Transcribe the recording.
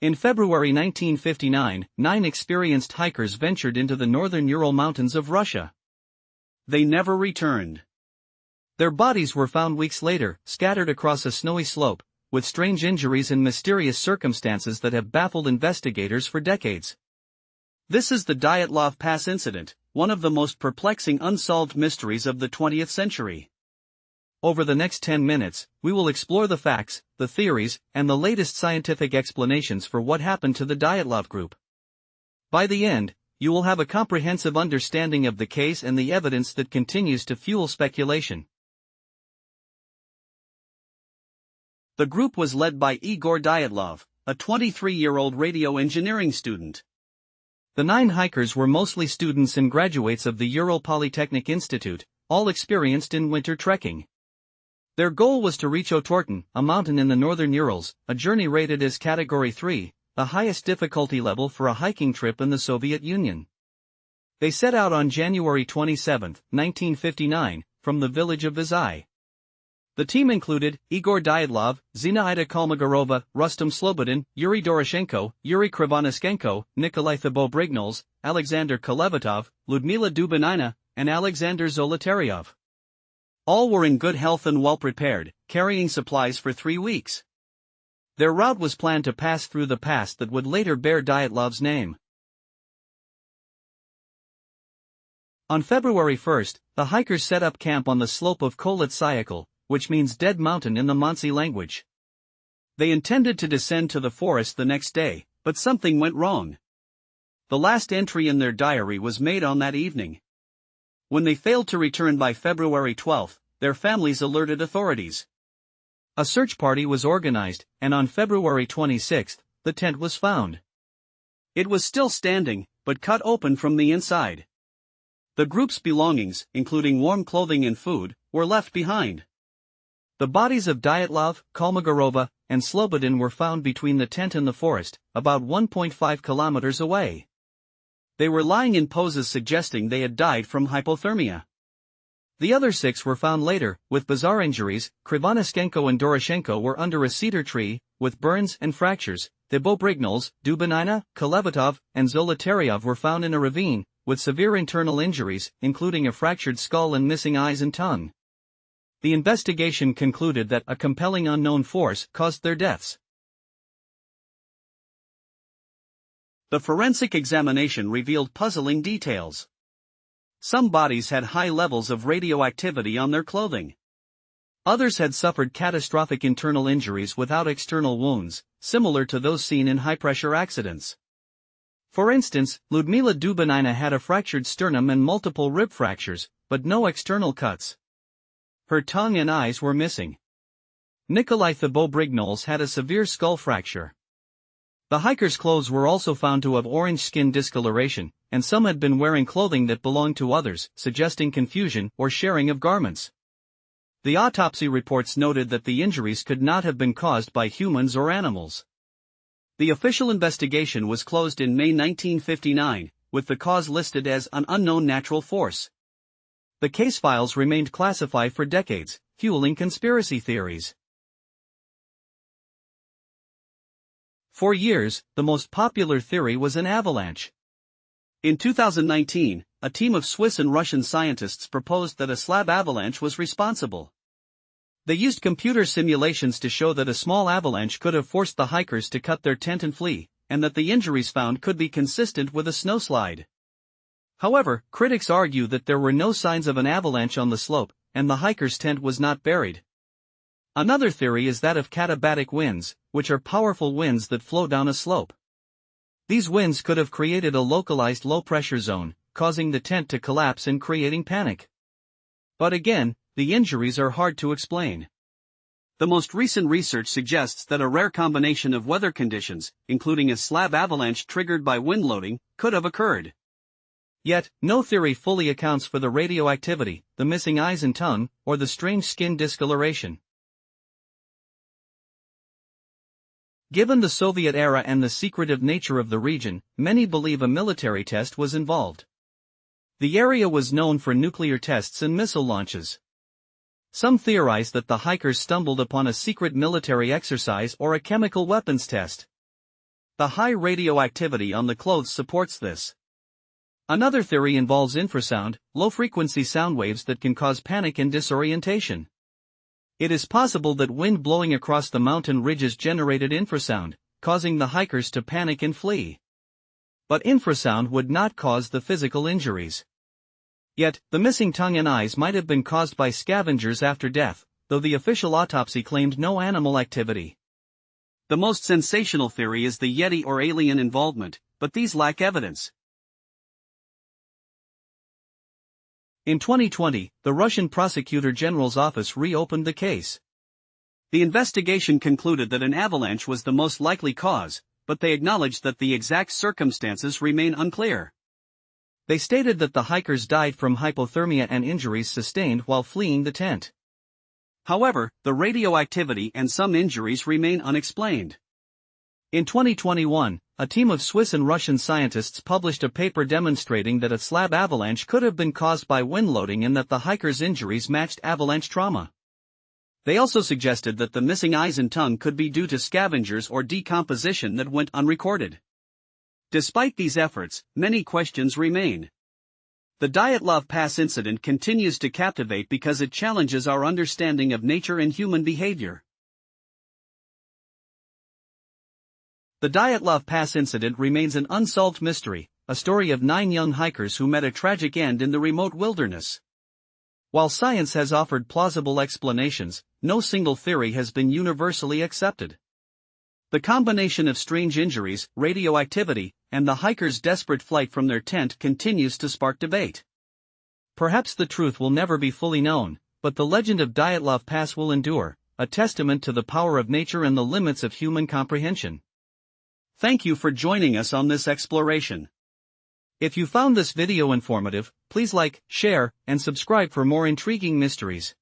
In February 1959, 9 experienced hikers ventured into the northern Ural Mountains of Russia. They never returned. Their bodies were found weeks later, scattered across a snowy slope, with strange injuries and mysterious circumstances that have baffled investigators for decades. This is the Dyatlov Pass incident, one of the most perplexing unsolved mysteries of the 20th century. Over the next 10 minutes, we will explore the facts, the theories, and the latest scientific explanations for what happened to the Dyatlov group. By the end, you will have a comprehensive understanding of the case and the evidence that continues to fuel speculation. The group was led by Igor Dyatlov, a 23-year-old radio engineering student. The 9 hikers were mostly students and graduates of the Ural Polytechnic Institute, all experienced in winter trekking. Their goal was to reach Otorten, a mountain in the northern Urals, a journey rated as Category 3, the highest difficulty level for a hiking trip in the Soviet Union. They set out on January 27, 1959, from the village of Vizhai. The team included Igor Dyatlov, Zinaida Kolmogorova, Rustam Slobodin, Yuri Doroshenko, Yuri Krivonishenko, Nikolai Thibeaux-Brignoles, Alexander Kolevatov, Ludmila Dubinina, and Alexander Zolotaryov. All were in good health and well prepared, carrying supplies for 3 weeks. Their route was planned to pass through the pass that would later bear Dyatlov's name. On February 1, the hikers set up camp on the slope of Kholat Syakhl, which means dead mountain in the Mansi language. They intended to descend to the forest the next day, but something went wrong. The last entry in their diary was made on that evening. When they failed to return by February 12, their families alerted authorities. A search party was organized, and on February 26, the tent was found. It was still standing, but cut open from the inside. The group's belongings, including warm clothing and food, were left behind. The bodies of Dyatlov, Kolmogorova, and Slobodin were found between the tent and the forest, about 1.5 kilometers away. They were lying in poses suggesting they had died from hypothermia. The other 6 were found later, with bizarre injuries. Krivonishenko and Doroshenko were under a cedar tree, with burns and fractures. Thibeaux-Brignoles, Dubinina, Kolevatov, and Zolotaryov were found in a ravine, with severe internal injuries, including a fractured skull and missing eyes and tongue. The investigation concluded that a compelling unknown force caused their deaths. The forensic examination revealed puzzling details. Some bodies had high levels of radioactivity on their clothing. Others had suffered catastrophic internal injuries without external wounds, similar to those seen in high-pressure accidents. For instance, Ludmila Dubinina had a fractured sternum and multiple rib fractures, but no external cuts. Her tongue and eyes were missing. Nikolai Thibeaux-Brignoles had a severe skull fracture. The hikers' clothes were also found to have orange skin discoloration, and some had been wearing clothing that belonged to others, suggesting confusion or sharing of garments. The autopsy reports noted that the injuries could not have been caused by humans or animals. The official investigation was closed in May 1959, with the cause listed as an unknown natural force. The case files remained classified for decades, fueling conspiracy theories. For years, the most popular theory was an avalanche. In 2019, a team of Swiss and Russian scientists proposed that a slab avalanche was responsible. They used computer simulations to show that a small avalanche could have forced the hikers to cut their tent and flee, and that the injuries found could be consistent with a snowslide. However, critics argue that there were no signs of an avalanche on the slope, and the hikers' tent was not buried. Another theory is that of Katabatic winds, which are powerful winds that flow down a slope. These winds could have created a localized low-pressure zone, causing the tent to collapse and creating panic. But again, the injuries are hard to explain. The most recent research suggests that a rare combination of weather conditions, including a slab avalanche triggered by wind loading, could have occurred. Yet, no theory fully accounts for the radioactivity, the missing eyes and tongue, or the strange skin discoloration. Given the Soviet era and the secretive nature of the region, many believe a military test was involved. The area was known for nuclear tests and missile launches. Some theorize that the hikers stumbled upon a secret military exercise or a chemical weapons test. the high radioactivity on the clothes supports this. Another theory involves infrasound, low-frequency sound waves that can cause panic and disorientation. It is possible that wind blowing across the mountain ridges generated infrasound, causing the hikers to panic and flee. But infrasound would not cause the physical injuries. Yet, the missing tongue and eyes might have been caused by scavengers after death, though the official autopsy claimed no animal activity. The most sensational theory is the Yeti or alien involvement, but these lack evidence. In 2020, the Russian Prosecutor General's office reopened the case. The investigation concluded that an avalanche was the most likely cause, but they acknowledged that the exact circumstances remain unclear. They stated that the hikers died from hypothermia and injuries sustained while fleeing the tent. However, the radioactivity and some injuries remain unexplained. In 2021, a team of Swiss and Russian scientists published a paper demonstrating that a slab avalanche could have been caused by wind loading and that the hikers' injuries matched avalanche trauma. They also suggested that the missing eyes and tongue could be due to scavengers or decomposition that went unrecorded. Despite these efforts, many questions remain. The Dyatlov Pass incident continues to captivate because it challenges our understanding of nature and human behavior. The Dyatlov Pass incident remains an unsolved mystery, a story of 9 young hikers who met a tragic end in the remote wilderness. While science has offered plausible explanations, no single theory has been universally accepted. The combination of strange injuries, radioactivity, and the hikers' desperate flight from their tent continues to spark debate. Perhaps the truth will never be fully known, but the legend of Dyatlov Pass will endure, a testament to the power of nature and the limits of human comprehension. Thank you for joining us on this exploration. If you found this video informative, please like, share, and subscribe for more intriguing mysteries.